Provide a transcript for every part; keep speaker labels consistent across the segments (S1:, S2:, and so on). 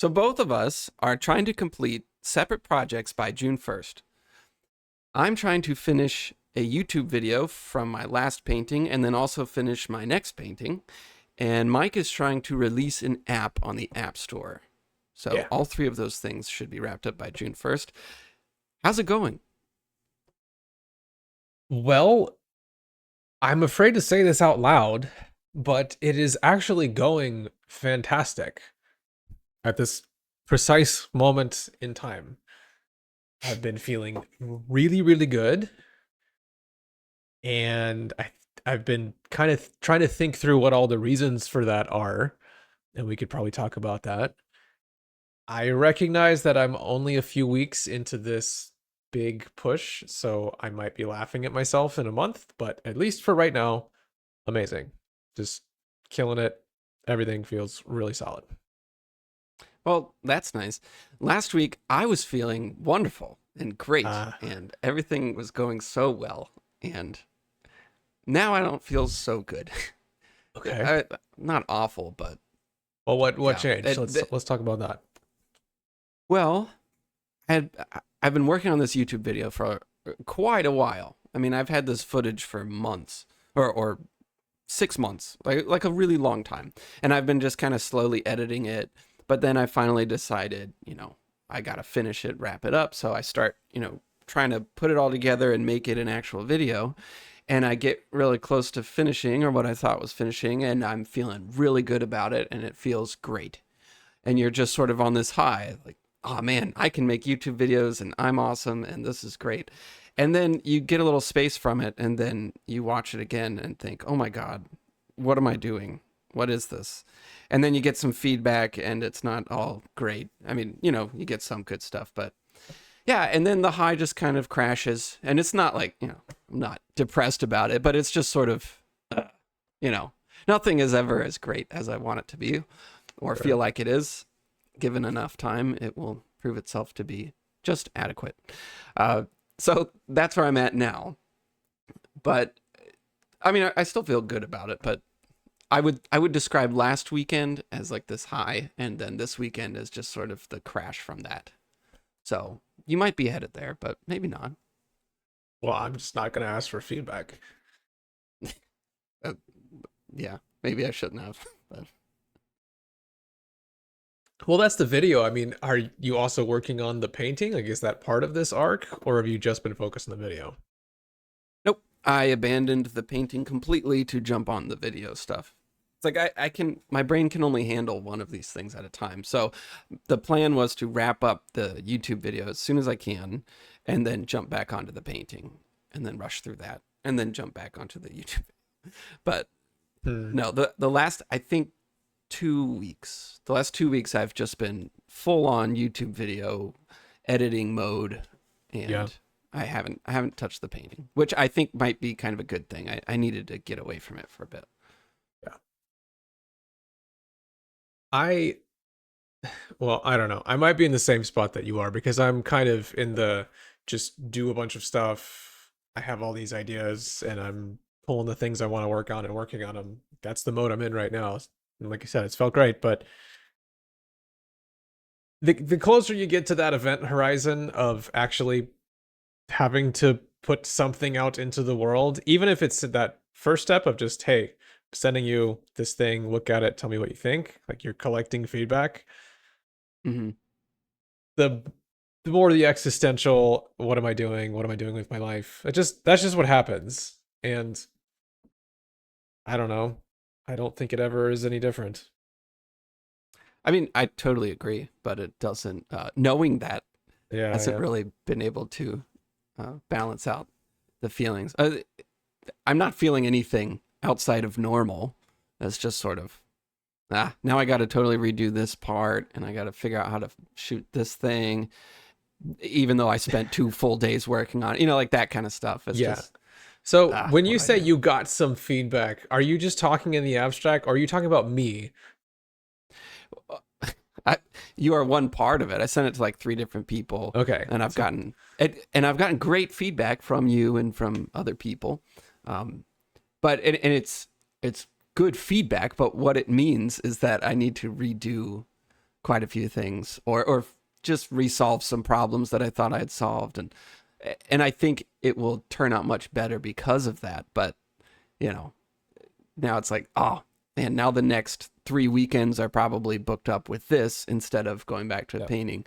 S1: So both of us are trying to complete separate projects by June 1st. I'm trying to finish a YouTube video from my last painting and then also finish my next painting. And Mike is trying to release an app on the App Store. So
S2: Yeah.
S1: all three of those things should be wrapped up by June 1st. How's it going?
S2: Well, I'm afraid to say this out loud, but it is actually going fantastic at this precise moment in time. I've been feeling really, really good, and I've been kind of trying to think through what all the reasons for that are, and we could probably talk about that. I recognize that I'm only a few weeks into this big push, so I might be laughing at myself in a month, but at least for right now, amazing. Just killing it. Everything feels really solid.
S1: Well, that's nice. Last week, I was feeling wonderful and great,
S2: Uh,
S1: and everything was going so well. And now I don't feel so good.
S2: okay.
S1: Not awful, but
S2: Well, what
S1: yeah.
S2: changed? Let's talk about that.
S1: Well, I've been working on this YouTube video for quite a while. I mean, I've had this footage for months or 6 months, like a really long time. And I've been just kind of slowly editing it. But then I finally decided, I got to finish it, wrap it up. So I start, trying to put it all together and make it an actual video. And I get really close to finishing, or what I thought was finishing, and I'm feeling really good about it, and it feels great. And you're just sort of on this high, like, oh man, I can make YouTube videos and I'm awesome and this is great. And then you get a little space from it and then you watch it again and think, oh my God, what am I doing? What is this? And then you get some feedback and it's not all great. I mean, you get some good stuff, but yeah. And then the high just kind of crashes and it's not like, I'm not depressed about it, but it's just sort of, you know, nothing is ever as great as I want it to be or
S2: Sure.
S1: feel like it is. Given enough time, it will prove itself to be just adequate. So that's where I'm at now. But I mean, I still feel good about it. But I would describe last weekend as like this high, and then this weekend as just sort of the crash from that. So you might be headed there, but maybe not.
S2: Well, I'm just not going to ask for feedback.
S1: Uh, yeah, maybe I shouldn't have. But
S2: Well, that's the video. I mean, are you also working on the painting? Like, is that part of this arc, or have you just been focused on the video?
S1: nope, I abandoned the painting completely to jump on the video stuff. It's like I can, my brain can only handle one of these things at a time. So the plan was to wrap up the YouTube video as soon as I can and then jump back onto the painting and then rush through that and then jump back onto the YouTube. But
S2: Hmm.
S1: no, the last, I think 2 weeks, the last 2 weeks, I've just been full on YouTube video editing mode
S2: Yeah.
S1: and I haven't touched the painting, which I think might be kind of a good thing. I needed to get away from it for a bit.
S2: Yeah. I Well, I don't know. I might be in the same spot that you are because I'm kind of in the just do a bunch of stuff. I have all these ideas and I'm pulling the things I want to work on and working on them. That's the mode I'm in right now. And like I said, it's felt great, but the closer you get to that event horizon of actually having to put something out into the world, even if it's that first step of just, hey, sending you this thing, look at it, tell me what you think, like you're collecting feedback.
S1: Hmm.
S2: The the more the existential, what am I doing? What am I doing with my life? That's just what happens. And I don't know. I don't think it ever is any different.
S1: I mean, I totally agree, but it doesn't, knowing that
S2: Yeah,
S1: hasn't
S2: yeah.
S1: really been able to balance out the feelings. I'm not feeling anything outside of normal. That's just sort of, now I got to totally redo this part and I got to figure out how to shoot this thing, even though I spent 2 full days working on it, like that kind of stuff. It's
S2: Yeah.
S1: just,
S2: So when
S1: what
S2: you
S1: do I
S2: say
S1: do?
S2: you got some feedback, are you just talking in the abstract or are you talking about me?
S1: I, you are one part of it. I sent it to like 3 different people,
S2: Okay.
S1: and I've
S2: So
S1: gotten and I've gotten great feedback from you and from other people. Um, but and it's good feedback. But what it means is that I need to redo quite a few things, or just resolve some problems that I thought I had solved, and I think it will turn out much better because of that. But you know, now it's like, oh, and now the next 3 weekends are probably booked up with this instead of going back to
S2: Yeah.
S1: painting.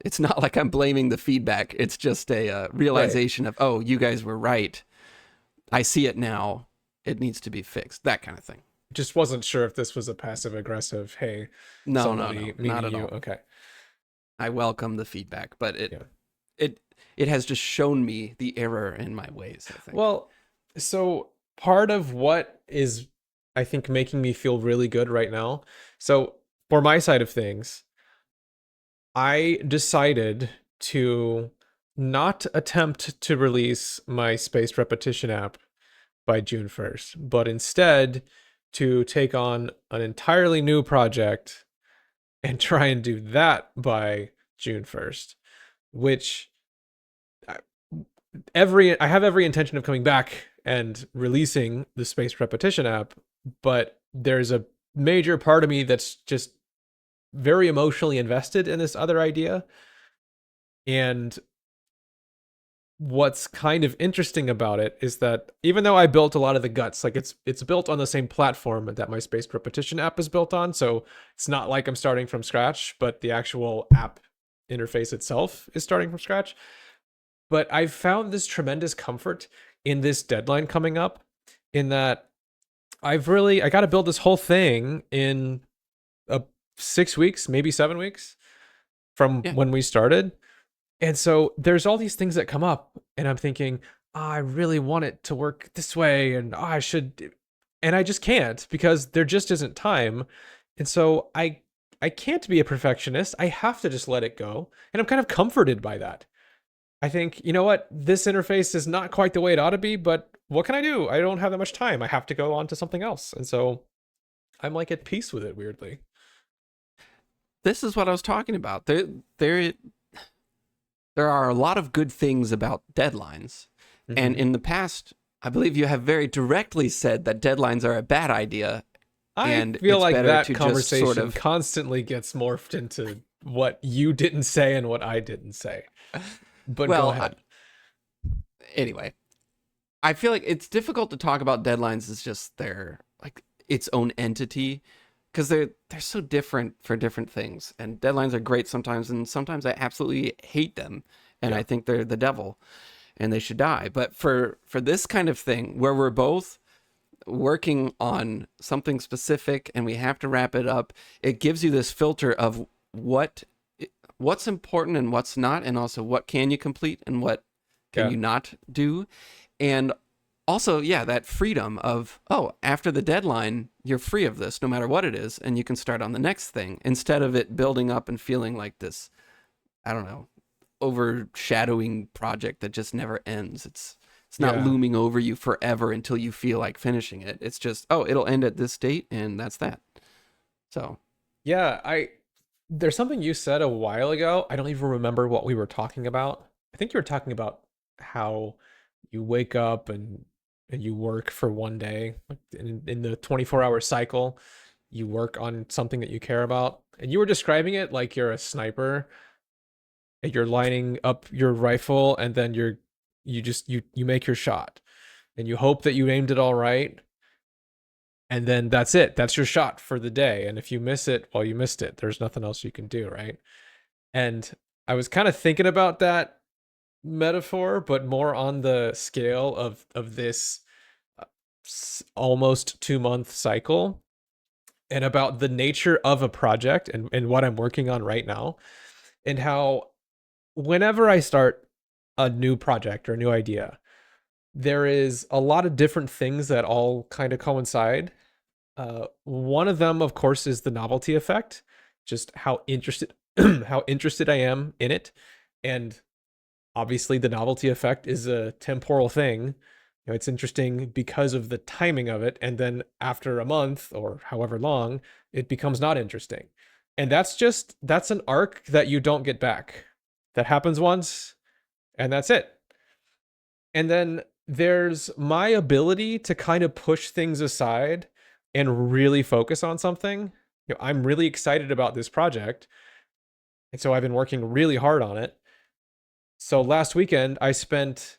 S1: It's not like I'm blaming the feedback. It's just a
S2: Right.
S1: realization of, oh, you guys were right. I see it now. It needs to be fixed. That kind of thing.
S2: Just wasn't sure if this was a passive aggressive, hey,
S1: No, no,
S2: somebody,
S1: no, not
S2: meaning
S1: at
S2: you.
S1: all.
S2: Okay.
S1: I welcome the feedback, but
S2: Yeah.
S1: it it has just shown me the error in my ways, I think.
S2: Well, so part of what is, I think, making me feel really good right now. So for my side of things, I decided to not attempt to release my spaced repetition app by June 1st, but instead to take on an entirely new project and try and do that by June 1st, which I- I have every intention of coming back and releasing the spaced repetition app, but there's a major part of me that's just very emotionally invested in this other idea. And what's kind of interesting about it is that even though I built a lot of the guts, like it's built on the same platform that my spaced repetition app is built on, so it's not like I'm starting from scratch, but the actual app interface itself is starting from scratch. But I've found this tremendous comfort in this deadline coming up, in that I got to build this whole thing in 6 weeks, maybe 7 weeks from
S1: Yeah.
S2: when we started. And so there's all these things that come up, and I'm thinking, "Oh, I really want it to work this way, and I should," and I just can't because there just isn't time. And so I can't be a perfectionist. I have to just let it go. And I'm kind of comforted by that. I think, you know what? This interface is not quite the way it ought to be, but what can I do? I don't have that much time. I have to go on to something else. And so I'm like at peace with it, weirdly.
S1: This is what I was talking about. There are a lot of good things about deadlines. And
S2: Mm-hmm.
S1: in the past, I believe you have very directly said that deadlines are a bad idea
S2: I
S1: and
S2: feel
S1: it's
S2: like
S1: better
S2: that
S1: to just sort
S2: conversation
S1: of
S2: constantly gets morphed into what you didn't say and what I didn't say. But go
S1: well,
S2: ahead.
S1: anyway, I feel like it's difficult to talk about deadlines as just their like its own entity because they're so different for different things. And deadlines are great sometimes, and sometimes I absolutely hate them, and
S2: Yeah.
S1: I think they're the devil, and they should die. But for this kind of thing where we're both working on something specific and we have to wrap it up, it gives you this filter of what's important and what's not, and also what can you complete and what can
S2: Yeah.
S1: you not do. And also, yeah, that freedom of, oh, after the deadline, you're free of this no matter what it is, and you can start on the next thing instead of it building up and feeling like this, I don't know, overshadowing project that just never ends. It's not
S2: Yeah.
S1: looming over you forever until you feel like finishing it. It's just, oh, it'll end at this date and that's that. So,
S2: Yeah. There's something you said a while ago. I don't even remember what we were talking about. I think you were talking about how you wake up and you work for one day, like in the 24-hour cycle, you work on something that you care about. And you were describing it like you're a sniper, and you're lining up your rifle, and then you make your shot, and you hope that you aimed it all right, and then that's it. That's your shot for the day. And if you miss it, well, you missed it. There's nothing else you can do, right? And I was kind of thinking about that metaphor, but more on the scale of this almost 2 month cycle, and about the nature of a project and what I'm working on right now, and how whenever I start a new project or a new idea, there is a lot of different things that all kind of coincide. One of them, of course, is the novelty effect, just how interested how interested I am in it. And obviously the novelty effect is a temporal thing. It's interesting because of the timing of it, and then after a month or however long, it becomes not interesting. And that's an arc that you don't get back. That happens once, and that's it. And then there's my ability to kind of push things aside and really focus on something. I'm really excited about this project, and so I've been working really hard on it. So last weekend I spent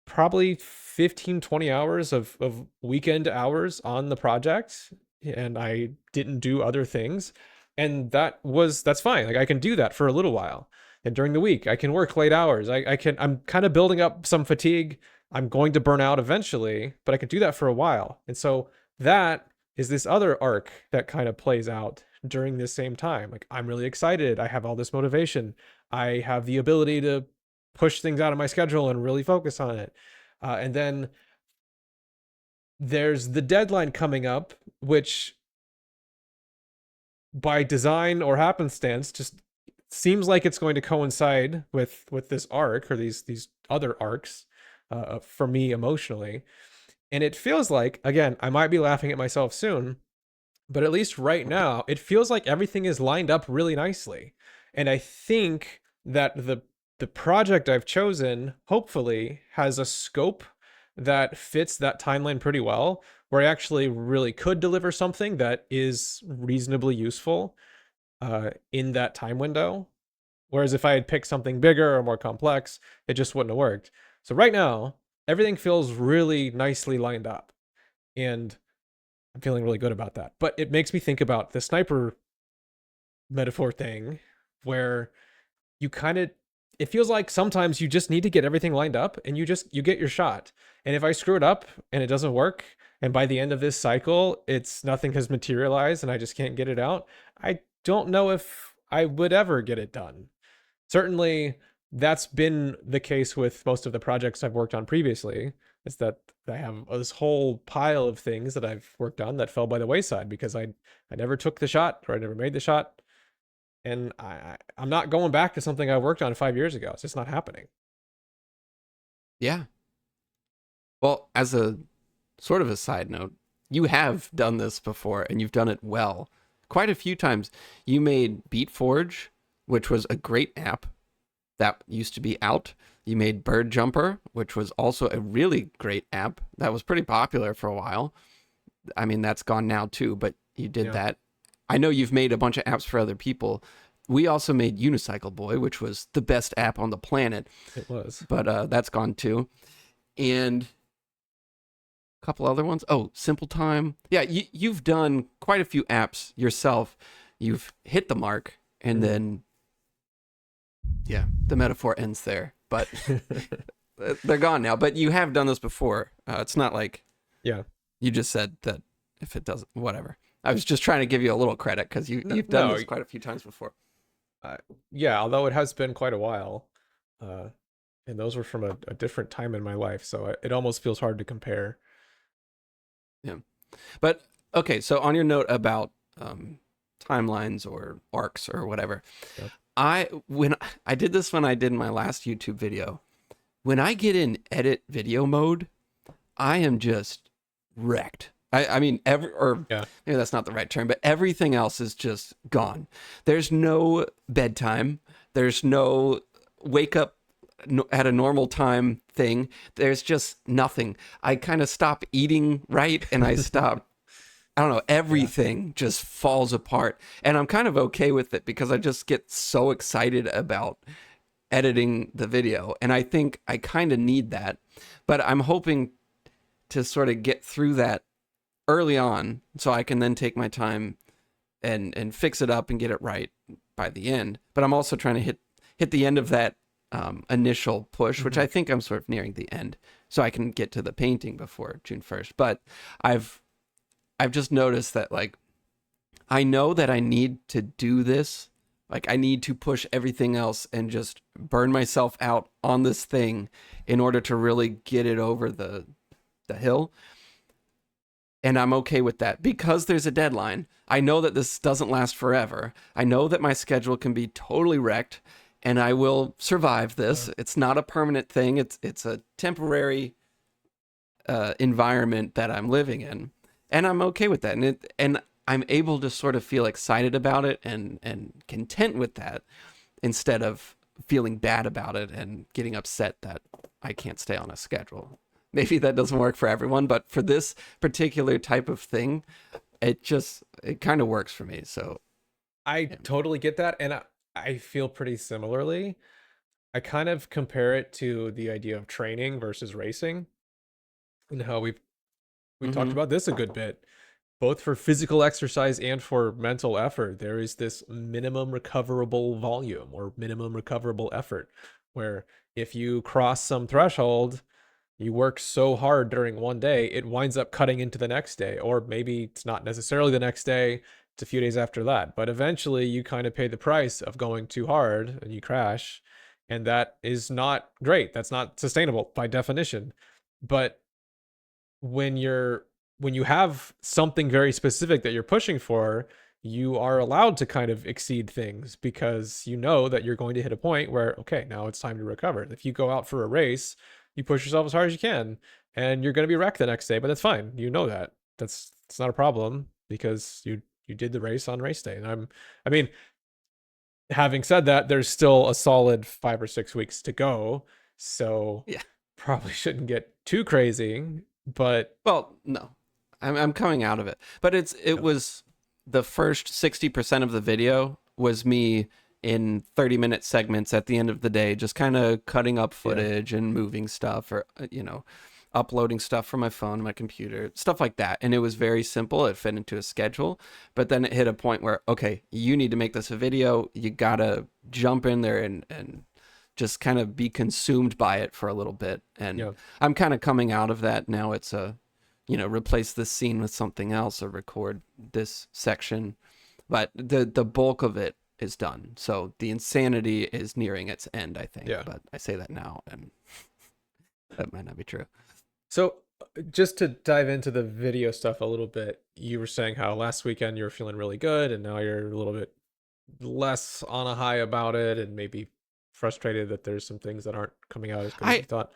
S2: probably 15, 20 hours of weekend hours on the project, and I didn't do other things. And that's fine. Like I can do that for a little while. And during the week, I can work late hours. I'm kind of building up some fatigue. I'm going to burn out eventually, but I can do that for a while. And so that is this other arc that kind of plays out during this same time. Like I'm really excited. I have all this motivation. I have the ability to push things out of my schedule and really focus on it. And then there's the deadline coming up, which by design or happenstance just seems like it's going to coincide with this arc, or these other arcs, for me emotionally. And it feels like, again, I might be laughing at myself soon, but at least right now, it feels like everything is lined up really nicely. And I think that the project I've chosen hopefully has a scope that fits that timeline pretty well, where I actually really could deliver something that is reasonably useful in that time window. Whereas if I had picked something bigger or more complex, it just wouldn't have worked. So right now, everything feels really nicely lined up. And I'm feeling really good about that. But it makes me think about the sniper metaphor thing, where you kind of, it feels like sometimes you just need to get everything lined up and you get your shot. And if I screw it up and it doesn't work, and by the end of this cycle it's nothing has materialized and I just can't get it out, I don't know if I would ever get it done. Certainly that's been the case with most of the projects I've worked on previously. Is that I have this whole pile of things that I've worked on that fell by the wayside because I never took the shot, or I never made the shot. And I'm not going back to something I worked on 5 years ago. It's just not happening.
S1: Yeah. Well, as a sort of a side note, you have done this before and you've done it well. Quite a few times. You made BeatForge, which was a great app that used to be out. You made Bird Jumper, which was also a really great app that was pretty popular for a while. I mean, that's gone now too, but you did that. I know you've made a bunch of apps for other people. We also made Unicycle Boy, which was the best app on the planet.
S2: It was.
S1: But that's gone too. And a couple other ones. Oh, Simple Time. Yeah, you've done quite a few apps yourself. You've hit the mark, and then, yeah, the metaphor ends there. But they're gone now. But you have done this before. It's not like you just said that if it doesn't, whatever. I was just trying to give you a little credit because you've done this quite a few times before.
S2: Yeah, although it has been quite a while. And those were from a different time in my life. So it almost feels hard to compare.
S1: Yeah. But, okay, so on your note about timelines or arcs or whatever, when I did this when I did my last YouTube video, when I get in edit video mode, I am just wrecked. I mean, maybe that's not the right term, but everything else is just gone. There's no bedtime. There's no wake up at a normal time thing. There's just nothing. I kind of stop eating right, and I stop, I don't know, everything just falls apart. And I'm kind of okay with it because I just get so excited about editing the video. And I think I kind of need that. But I'm hoping to sort of get through that early on so I can then take my time and fix it up and get it right by the end. But I'm also trying to hit the end of that initial push, which I think I'm sort of nearing the end, so I can get to the painting before June 1st. But I've just noticed that, like, I know that I need to do this. Like, I need to push everything else and just burn myself out on this thing in order to really get it over the hill. And I'm okay with that because there's a deadline. I know that this doesn't last forever. I know that my schedule can be totally wrecked, and I will survive this. It's not a permanent thing. It's a temporary environment that I'm living in, and I'm okay with that. And I'm able to sort of feel excited about it and content with that, instead of feeling bad about it and getting upset that I can't stay on a schedule. Maybe that doesn't work for everyone, but for this particular type of thing, it kind of works for me. So
S2: I
S1: yeah.
S2: totally get that, and I feel pretty similarly. I kind of compare it to the idea of training versus racing, and how we've talked
S1: Hmm.
S2: about this a good bit. Both for physical exercise and for mental effort, there is this minimum recoverable volume or minimum recoverable effort, where if you cross some threshold, you work so hard during one day, it winds up cutting into the next day, or maybe it's not necessarily the next day, it's a few days after that. But eventually, you kind of pay the price of going too hard and you crash. And that is not great. That's not sustainable by definition. But when you're when you have something very specific that you're pushing for, you are allowed to kind of exceed things because you know that you're going to hit a point where, okay, now it's time to recover. If you go out for a race, you push yourself as hard as you can and you're going to be wrecked the next day, but that's fine. You know that. That's it's not a problem because you did the race on race day. And I mean, having said that, there's still a solid 5 or 6 weeks to go. So
S1: Yeah.
S2: probably shouldn't get too crazy, but
S1: Well, no, I'm coming out of it, but it
S2: yeah.
S1: was the first 60% of the video was me in 30-minute segments at the end of the day, just kind of cutting up
S2: Yeah.
S1: footage and moving stuff, or uploading stuff from my phone, my computer, stuff like that. And it was very simple. It fit into a schedule, but then it hit a point where, okay, you need to make this a video. You gotta jump in there and just kind of be consumed by it for a little bit. And
S2: Yeah.
S1: I'm kind of coming out of that now. It's replace this scene with something else or record this section, but the bulk of it is done. So the insanity is nearing its end, I think.
S2: Yeah.
S1: But I say that now, and that might not be true.
S2: So just to dive into the video stuff a little bit, you were saying how last weekend you were feeling really good and now you're a little bit less on a high about it and maybe frustrated that there's some things that aren't coming out as good as you
S1: I
S2: thought.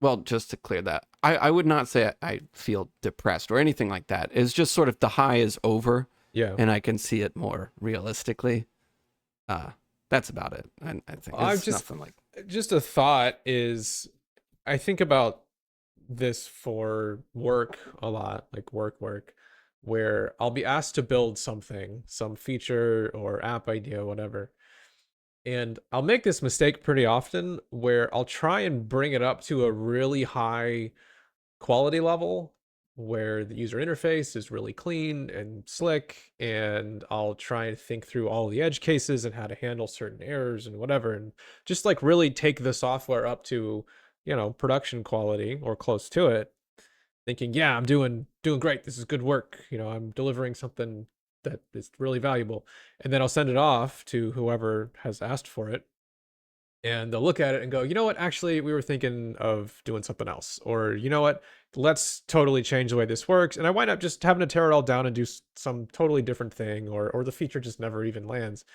S1: Well, just to clear that, I would not say I feel depressed or anything like that. It's just sort of the high is over,
S2: Yeah.
S1: and I can see it more realistically. Uh, that's about it. I think
S2: I'm
S1: it's nothing like.
S2: just a thought is I think about this for work a lot, like work, where I'll be asked to build something, some feature or app idea, whatever. And I'll make this mistake pretty often where I'll try and bring it up to a really high quality level where the user interface is really clean and slick. And I'll try and think through all the edge cases and how to handle certain errors and whatever. And just like really take the software up to, production quality or close to it, thinking, yeah, I'm doing great. This is good work. I'm delivering something that is really valuable. And then I'll send it off to whoever has asked for it. And they'll look at it and go, you know what? Actually, we were thinking of doing something else. Or, you know what? Let's totally change the way this works. And I wind up just having to tear it all down and do some totally different thing, or the feature just never even lands.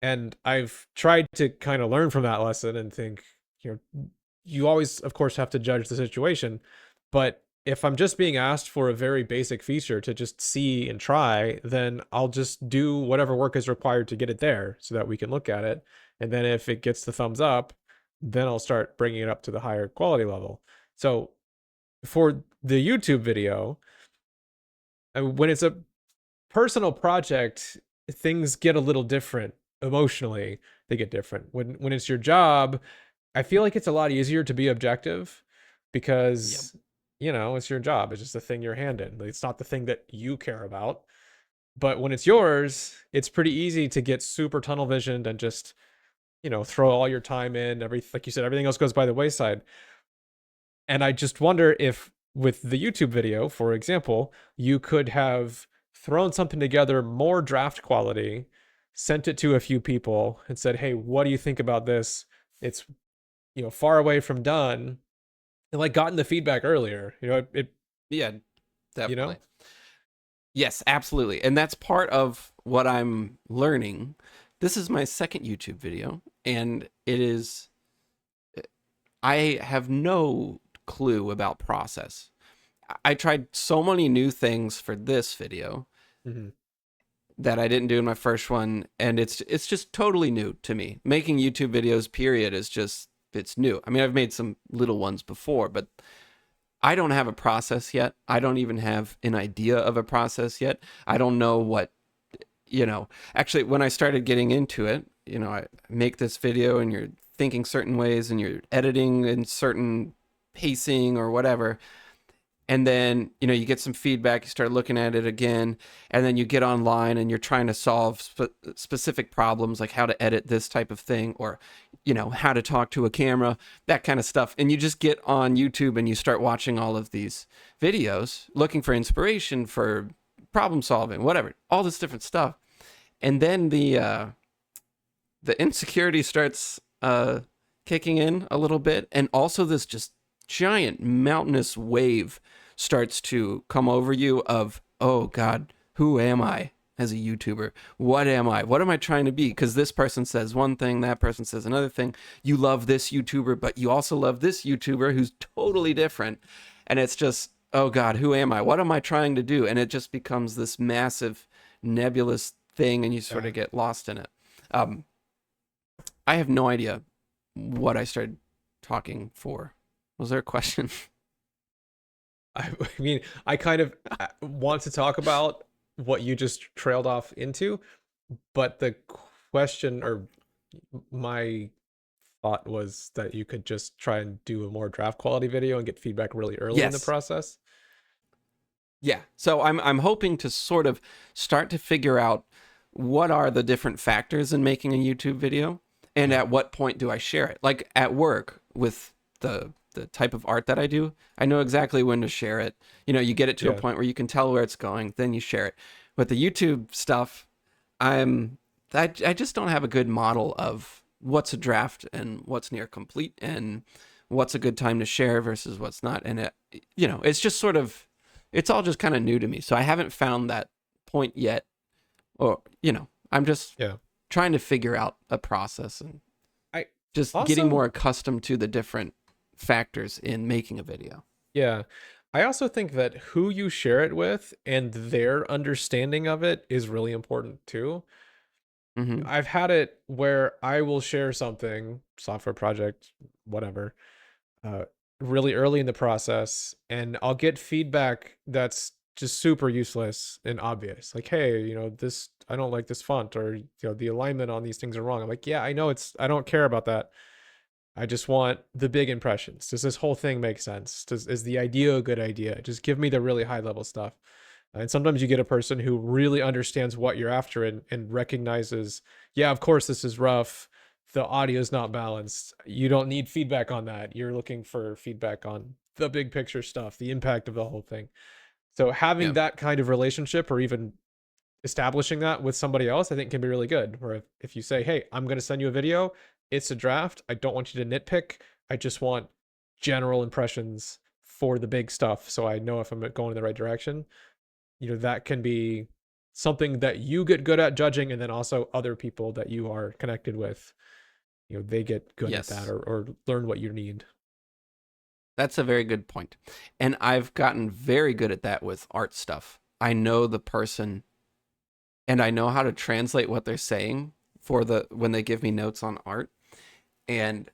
S2: And I've tried to kind of learn from that lesson and think, you always, of course, have to judge the situation. But if I'm just being asked for a very basic feature to just see and try, then I'll just do whatever work is required to get it there so that we can look at it. And then if it gets the thumbs up, then I'll start bringing it up to the higher quality level. So for the YouTube video, when it's a personal project, things get a little different emotionally. They get different. When it's your job, I feel like it's a lot easier to be objective
S1: Yep.
S2: because it's your job. It's just the thing you're handed. It's not the thing that you care about. But when it's yours, it's pretty easy to get super tunnel visioned and just throw all your time in. Like you said, everything else goes by the wayside. And I just wonder if with the YouTube video, for example, you could have thrown something together more draft quality, sent it to a few people and said, hey, what do you think about this? It's far away from done, and like gotten the feedback earlier.
S1: Yeah,
S2: you know
S1: definitely. Yes, absolutely. And that's part of what I'm learning. This is my second YouTube video, and I have no clue about process. I tried so many new things for this video
S2: mm-hmm.
S1: that I didn't do in my first one, and it's just totally new to me. Making YouTube videos, period, is just it's new. I mean, I've made some little ones before, but I don't have a process yet. I don't even have an idea of a process yet. I don't know what, actually, when I started getting into it, I make this video and you're thinking certain ways and you're editing in certain pacing or whatever. And then, you get some feedback, you start looking at it again, and then you get online and you're trying to solve specific problems, like how to edit this type of thing, or, how to talk to a camera, that kind of stuff. And you just get on YouTube and you start watching all of these videos, looking for inspiration for problem solving, whatever, all this different stuff. And then the insecurity starts kicking in a little bit, and also this just giant mountainous wave starts to come over you of, oh God, who am I as a YouTuber? What am I? What am I trying to be? Because this person says one thing, that person says another thing. You love this YouTuber, but you also love this YouTuber who's totally different. And it's just, oh God, who am I? What am I trying to do? And it just becomes this massive nebulous thing, and you sort of get lost in it. I have no idea what I started talking for. Was there a question?
S2: I mean, I kind of want to talk about what you just trailed off into, but the question, or my thought, was that you could just try and do a more draft quality video and get feedback really early in the process.
S1: Yeah. So I'm hoping to sort of start to figure out what are the different factors in making a YouTube video, and at what point do I share it? Like at work with the type of art that I do, I know exactly when to share it. You get it to a point where you can tell where it's going, then you share it. With the YouTube stuff, I just don't have a good model of what's a draft and what's near complete and what's a good time to share versus what's not. And it's just sort of, it's all just kind of new to me. So I haven't found that point yet, or, I'm just trying to figure out a process, and
S2: I
S1: just
S2: also,
S1: getting more accustomed to the different factors in making a video.
S2: Yeah. I also think that who you share it with and their understanding of it is really important too.
S1: Mm-hmm.
S2: I've had it where I will share something, software project, whatever, uh, really early in the process, and I'll get feedback that's just super useless and obvious. Like, hey, this, I don't like this font, or, the alignment on these things are wrong. I'm like, yeah, I know, I don't care about that. I just want the big impressions. Does this whole thing make sense? Is the idea a good idea? Just give me the really high level stuff. And sometimes you get a person who really understands what you're after, and recognizes, yeah, of course, this is rough. The audio is not balanced. You don't need feedback on that. You're looking for feedback on the big picture stuff, the impact of the whole thing. So having that kind of relationship, or even establishing that with somebody else, I think can be really good. Where if you say, hey, I'm going to send you a video, it's a draft, I don't want you to nitpick, I just want general impressions for the big stuff, so I know if I'm going in the right direction. That can be something that you get good at judging, and then also other people that you are connected with, they get good at that, or learn what you need.
S1: That's a very good point. And I've gotten very good at that with art stuff. I know the person, and I know how to translate what they're saying for when they give me notes on art. And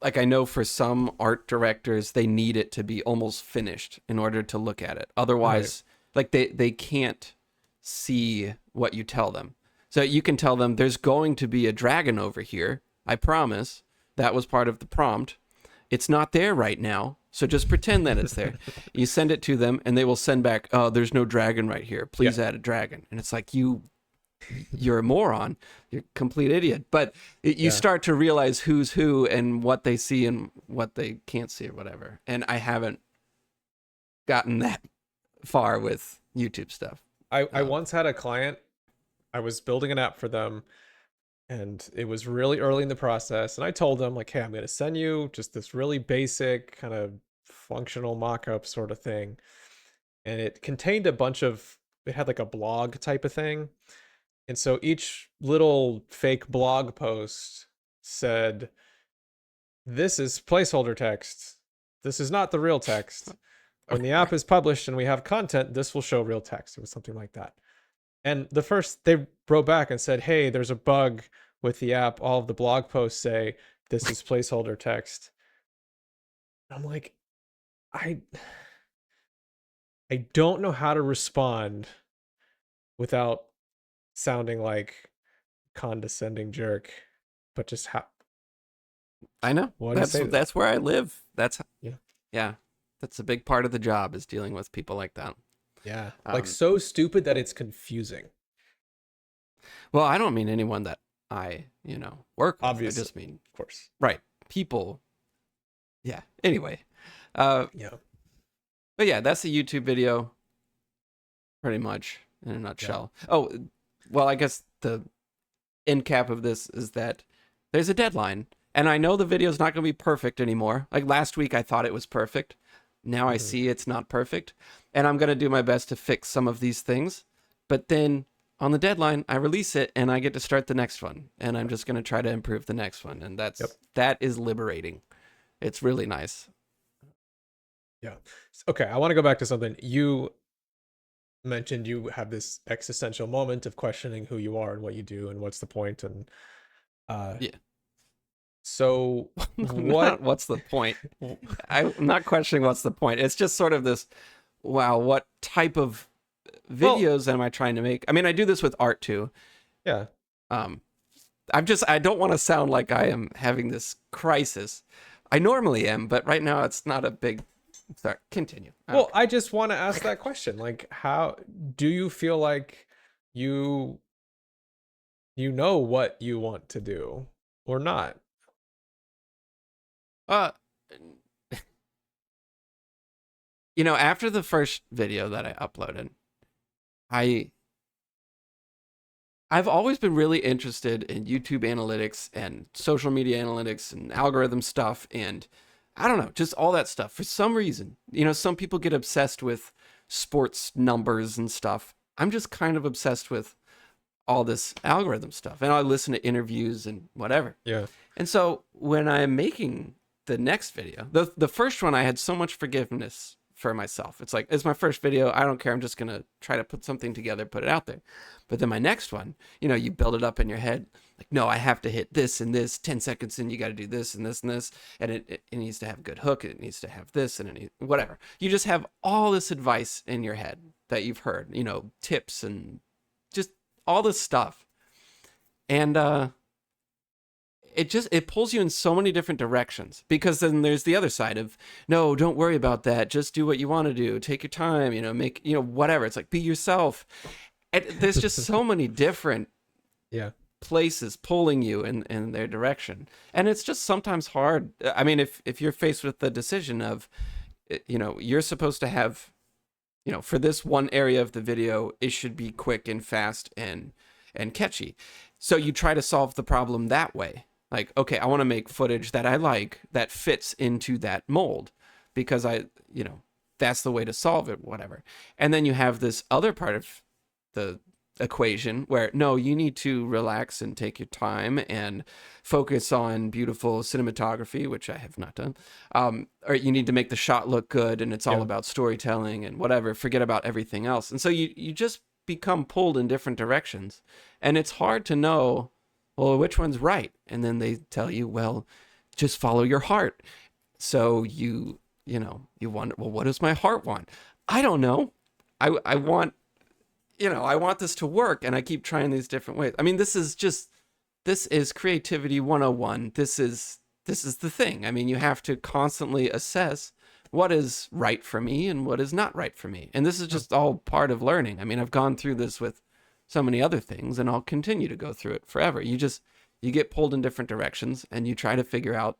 S1: like, I know for some art directors, they need it to be almost finished in order to look at it. Otherwise, like they can't see what you tell them. So you can tell them there's going to be a dragon over here. I promise. That was part of the prompt. It's not there right now, so just pretend that it's there. You send it to them, and they will send back, oh, there's no dragon right here. Please add a dragon. And it's like, you're a moron. You're a complete idiot. But you start to realize who's who and what they see and what they can't see or whatever. And I haven't gotten that far with YouTube stuff.
S2: I once had a client, I was building an app for them, and it was really early in the process. And I told them, like, hey, I'm going to send you just this really basic kind of functional mock-up sort of thing. And it contained it had like a blog type of thing. And so each little fake blog post said, this is placeholder text. This is not the real text. When the app is published and we have content, this will show real text. It was something like that. And they wrote back and said, hey, there's a bug with the app. All of the blog posts say this is placeholder text. I'm like, I I don't know how to respond without sounding like condescending jerk, but just how
S1: I know.
S2: why do you
S1: That's
S2: say that?
S1: that's where I live. That's
S2: Yeah.
S1: yeah. That's a big part of the job is dealing with people like that.
S2: Yeah. Like
S1: Um,
S2: so stupid that it's confusing.
S1: well, I don't mean anyone that I, work with. I
S2: Obviously,
S1: just mean
S2: of course.
S1: right people. Yeah. Anyway, uh,
S2: Yeah.
S1: but yeah, that's the YouTube video, pretty much in a
S2: Yeah.
S1: nutshell. Oh, well, I guess the end cap of this is that there's a deadline, and I know the video's not going to be perfect anymore. Like last week, I thought it was perfect. Now I
S2: Mhm.
S1: see it's not perfect, and I'm going to do my best to fix some of these things. But then on the deadline, I release it, and I get to start the next one, and I'm just going to try to improve the next one, and
S2: Yep.
S1: that is liberating. It's really nice.
S2: Yeah. Okay, I want to go back to something. You mentioned you have this existential moment of questioning who you are and what you do and what's the point, and uh
S1: Yeah.
S2: so
S1: Not
S2: what
S1: what's the point? I'm not questioning what's the point. It's just sort of this, wow, what type of
S2: well,
S1: videos am I trying to make? I mean, I do this with art too.
S2: yeah.
S1: Um, I don't want to sound like I am having this crisis. I normally am, but right now it's not a big. Sorry, continue.
S2: Well,
S1: Okay.
S2: I just want to ask that question. Like, how do you feel like you you know what you want to do or not?
S1: Uh, after the first video that I uploaded, I I've always been really interested in YouTube analytics and social media analytics and algorithm stuff and I don't know, just all that stuff. For some reason, some people get obsessed with sports numbers and stuff. I'm just kind of obsessed with all this algorithm stuff. And I listen to interviews and whatever.
S2: Yeah.
S1: And so when I'm making the next video, the first one, I had so much forgiveness for myself. It's like, it's my first video. I don't care. I'm just going to try to put something together, put it out there. But then my next one, you build it up in your head. Like, no, I have to hit this and this 10 seconds in. You got to do this and this and this. And it needs to have a good hook. It needs to have this and whatever. You just have all this advice in your head that you've heard, tips and just all this stuff. And, it pulls you in so many different directions because then there's the other side of no, don't worry about that, just do what you want to do, take your time, make whatever. It's like be yourself, and there's just so many different
S2: Yeah.
S1: places pulling you in their direction, and it's just sometimes hard. I mean, if you're faced with the decision of you're supposed to have for this one area of the video it should be quick and fast and catchy, so you try to solve the problem that way. Like, okay, I want to make footage that I like that fits into that mold because that's the way to solve it, whatever. And then you have this other part of the equation where no, you need to relax and take your time and focus on beautiful cinematography, which I have not done. Or you need to make the shot look good and it's all
S2: Yeah.
S1: about storytelling and whatever, forget about everything else. And so you just become pulled in different directions. And it's hard to know, well, which one's right? And then they tell you, well, just follow your heart. So you wonder, well, what does my heart want? I don't know. I want, I want this to work and I keep trying these different ways. I mean, this is creativity 101. This is the thing. I mean, you have to constantly assess what is right for me and what is not right for me. And this is just all part of learning. I mean, I've gone through this with so many other things and I'll continue to go through it forever. You get pulled in different directions and you try to figure out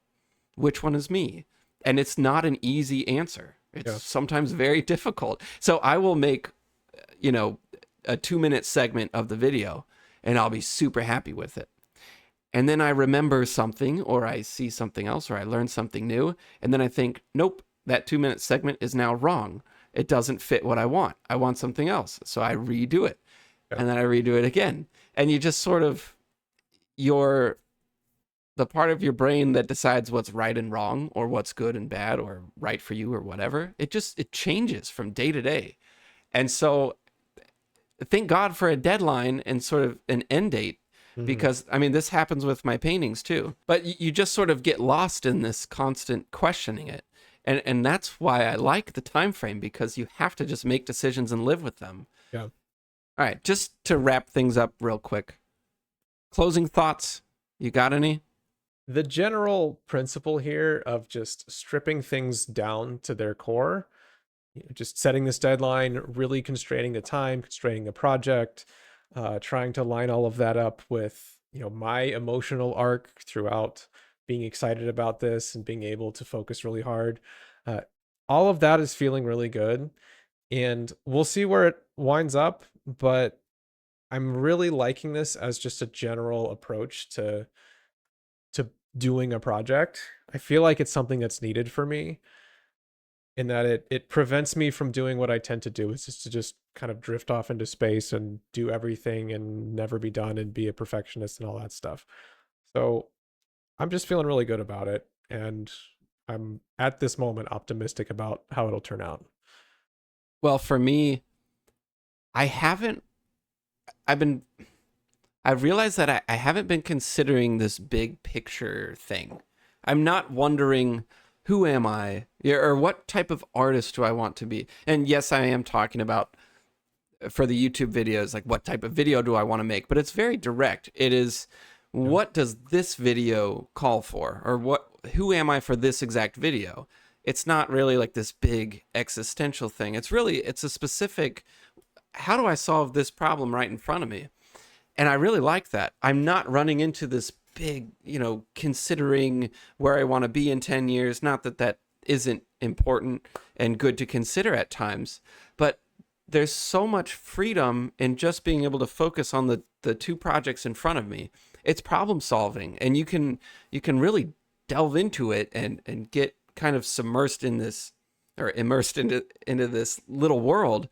S1: which one is me. And it's not an easy answer. It's
S2: Yeah.
S1: sometimes very difficult. So I will make, a 2-minute segment of the video and I'll be super happy with it. And then I remember something or I see something else or I learn something new. And then I think, nope, that 2-minute segment is now wrong. It doesn't fit what I want. I want something else. So I redo it.
S2: Yeah.
S1: And then I redo it again. And you just sort of, the part of your brain that decides what's right and wrong or what's good and bad or right for you or whatever, it changes from day to day. And so thank God for a deadline and sort of an end date
S2: Mhm.
S1: because I mean this happens with my paintings too. But you just sort of get lost in this constant questioning it. And that's why I like the time frame, because you have to just make decisions and live with them.
S2: Yeah.
S1: All right, just to wrap things up real quick. Closing thoughts. You got any?
S2: The general principle here of just stripping things down to their core, just setting this deadline, really constraining the time, constraining the project, trying to line all of that up with, my emotional arc throughout being excited about this and being able to focus really hard. Uh, all of that is feeling really good. And we'll see where it winds up, but I'm really liking this as just a general approach to doing a project. I feel like it's something that's needed for me, in that it prevents me from doing what I tend to do, is just to just kind of drift off into space and do everything and never be done and be a perfectionist and all that stuff. So I'm just feeling really good about it, and I'm at this moment optimistic about how it'll turn out.
S1: Well, for me, I haven't. I've been. I've realized that I haven't been considering this big picture thing. I'm not wondering, who am I? Yeah, or what type of artist do I want to be? And yes, I am talking about, for the YouTube videos, like what type of video do I want to make? But it's very direct. It is, what does this video call for? Or who am I for this exact video? It's not really like this big existential thing. It's a specific, how do I solve this problem right in front of me? And I really like that. I'm not running into this big, considering where I want to be in 10 years. Not that that isn't important and good to consider at times, but there's so much freedom in just being able to focus on the two projects in front of me. It's problem solving, and you can really delve into it and get kind of submersed in this, or immersed into this little world.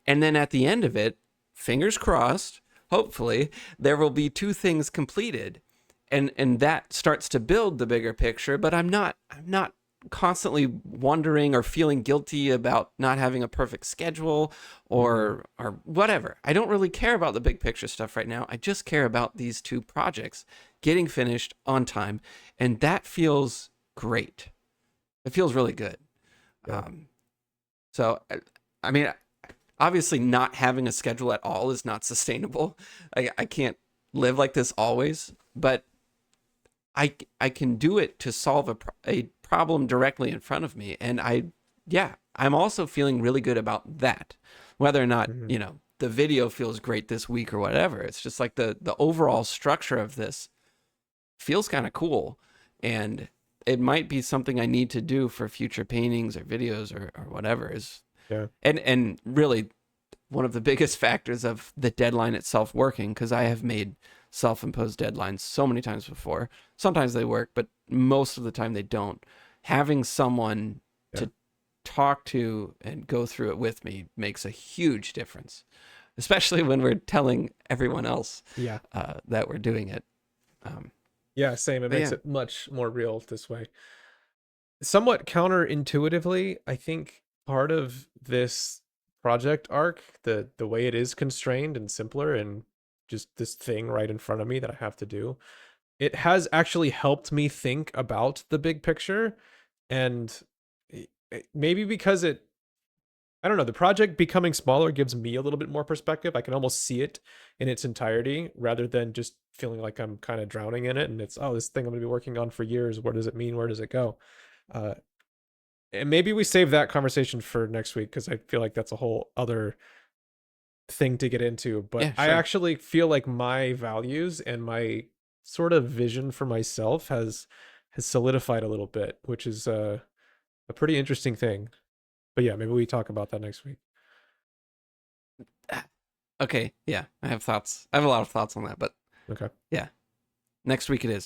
S1: And then at the end of it, fingers crossed, hopefully there will be two things completed, and that starts to build the bigger picture. But I'm not constantly wondering or feeling guilty about not having a perfect schedule or whatever. I don't really care about the big picture stuff right now. I just care about these two projects getting finished on time, and that feels great. It feels really good.
S2: Yeah.
S1: So I mean, obviously not having a schedule at all is not sustainable. I can't live like this always, but I can do it to solve a problem directly in front of me. And I'm also feeling really good about that. Whether or not, the video feels great this week or whatever. It's just like the overall structure of this feels kind of cool. And it might be something I need to do for future paintings or videos or whatever.
S2: Yeah.
S1: And really, one of the biggest factors of the deadline itself working, because I have made self-imposed deadlines so many times before. Sometimes they work, but most of the time they don't. Having someone to talk to and go through it with me makes a huge difference, especially when we're telling everyone else that we're doing it.
S2: Yeah, same. It makes it much more real this way. Somewhat counterintuitively, I think part of this project arc, the way it is constrained and simpler and just this thing right in front of me that I have to do, it has actually helped me think about the big picture. And maybe because I don't know, the project becoming smaller gives me a little bit more perspective. I can almost see it in its entirety rather than just feeling like I'm kind of drowning in it. And it's, oh, this thing I'm going to be working on for years. What does it mean? Where does it go? And maybe we save that conversation for next week, because I feel like that's a whole other thing to get into. But
S1: Yeah,
S2: I
S1: sure.
S2: actually feel like my values and my sort of vision for myself has solidified a little bit, which is a pretty interesting thing. But yeah, maybe we talk about that next week.
S1: Okay, yeah, I have thoughts. I have a lot of thoughts on that, but
S2: Okay.
S1: yeah, next week it is.